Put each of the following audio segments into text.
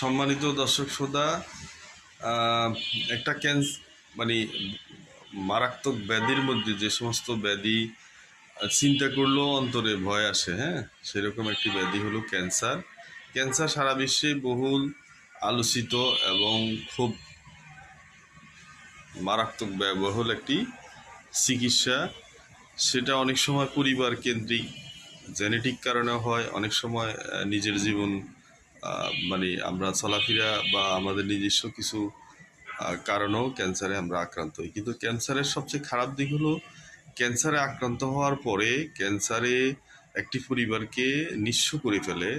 সম্মানিত দর্শক শ্রোতা, একটা মানে মারাত্মক ব্যাধির মধ্যে যে সমস্ত ব্যাধি চিন্তা করলেও অন্তরে ভয় আসে, হ্যাঁ, সেরকম একটি ব্যাধি হলো ক্যান্সার। ক্যান্সার সারা বিশ্বে বহুল আলোচিত এবং খুব মারাত্মক ব্যয়বহুল একটি চিকিৎসা। সেটা অনেক সময় পরিবার কেন্দ্রিক জেনেটিক কারণে হয়, অনেক সময় নিজের জীবন মানে আমরা চলাফেরা বা আমাদের নিজস্ব কিছু কারণেও ক্যান্সারে আমরা আক্রান্ত হই। কিন্তু ক্যান্সারের সবচেয়ে খারাপ দিক হলো ক্যান্সারে আক্রান্ত হওয়ার পরে ক্যান্সারে একটি পরিবারকে নিঃস্ব করে ফেলে।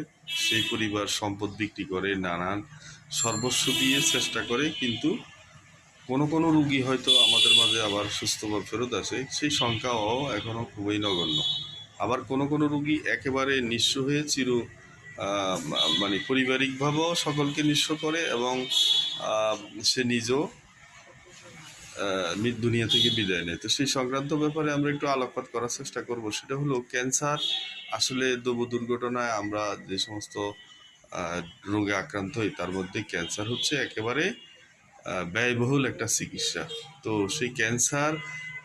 সেই পরিবার সম্পদ বিক্রি করে, নানান সর্বস্ব দিয়ে চেষ্টা করে, কিন্তু কোনো কোনো রুগী হয়তো আমাদের মাঝে আবার সুস্থভাবে ফেরত আসে, সেই সংখ্যাও এখনও খুবই নগণ্য। আবার কোনো কোনো রুগী একেবারে নিঃস্ব হয়ে মানে পারিবারিকভাবেও সকলকে নিঃস্ব করে এবং সে নিজেও দুনিয়া থেকে বিদায় নেয়। তো সেই সংক্রান্ত ব্যাপারে আমরা একটু আলোকপাত করার চেষ্টা করব। সেটা হলো ক্যান্সার আসলে দুর্ঘটনায় আমরা যে সমস্ত রোগে আক্রান্ত হই তার মধ্যে ক্যান্সার হচ্ছে একেবারে ব্যয়বহুল একটা চিকিৎসা। তো সেই ক্যান্সার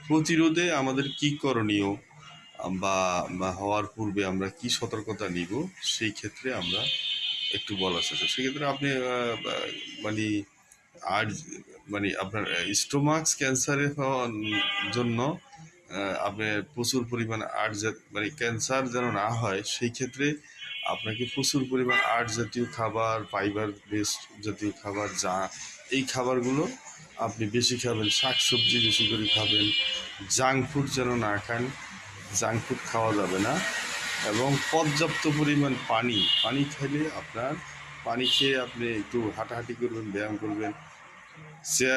প্রতিরোধে আমাদের কি করণীয় বা হওয়ার পূর্বে আমরা কি সতর্কতা নিব, সেই ক্ষেত্রে আমরা একটু বলার চেষ্টা। সেক্ষেত্রে আপনি মানে আর মানে আপনার স্টোমাক্স ক্যান্সারের জন্য আপনি প্রচুর পরিমাণ মানে ক্যান্সার যেন না হয়, সেই ক্ষেত্রে আপনাকে প্রচুর পরিমাণ আট জাতীয় খাবার, ফাইবার বেসড জাতীয় খাবার, এই খাবারগুলো আপনি বেশি খাবেন। শাকসবজি বেশি করে খাবেন। জাঙ্ক ফুড যেন না খান, জাঙ্ক ফুড খাওয়া যাবে না। এবং পর্যাপ্ত পরিমাণ পানি খেলে পানি খেয়ে আপনি একটু হাঁটাহাঁটি করবেন, ব্যায়াম করবেন। সে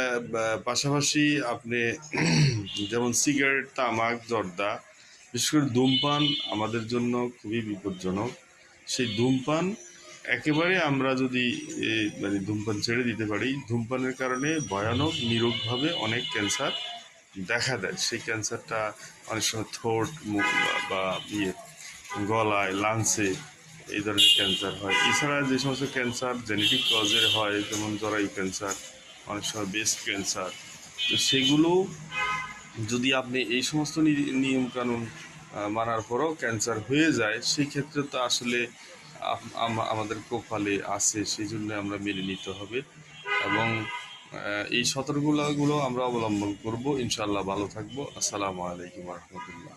পাশাপাশি আপনি যেমন সিগারেট, তামাক, জর্দা, বিশেষ করে ধূমপান আমাদের জন্য খুবই বিপজ্জনক। সেই ধূমপান একেবারে আমরা যদি মানে ধূমপান ছেড়ে দিতে পারি, ধূমপানের কারণে ভয়ানক নিরোগভাবে অনেক ক্যান্সার দেখা দেয়। সেই ক্যান্সারটা অনেক সময় ঠোঁট, মুখ বা গলায়, লাংসে এই ধরনের ক্যান্সার হয়। এছাড়া যে সমস্ত ক্যান্সার জেনেটিক কজের হয়, যেমন জরায়ু ক্যান্সার, অনেক সময় ব্রেস্ট ক্যান্সার, তো সেগুলো যদি আপনি এই সমস্ত নিয়মকানুন মানার পরও ক্যান্সার হয়ে যায়, সেই ক্ষেত্রে তো আসলে আমাদের কপালে আছে, সেই জন্য আমরা মেনে নিতে হবে এবং এই সতর্কতাগুলো আমরা অবলম্বন করব। ইনশাআল্লাহ ভালো থাকবো। আসসালামু আলাইকুম রহমতুল্লাহ।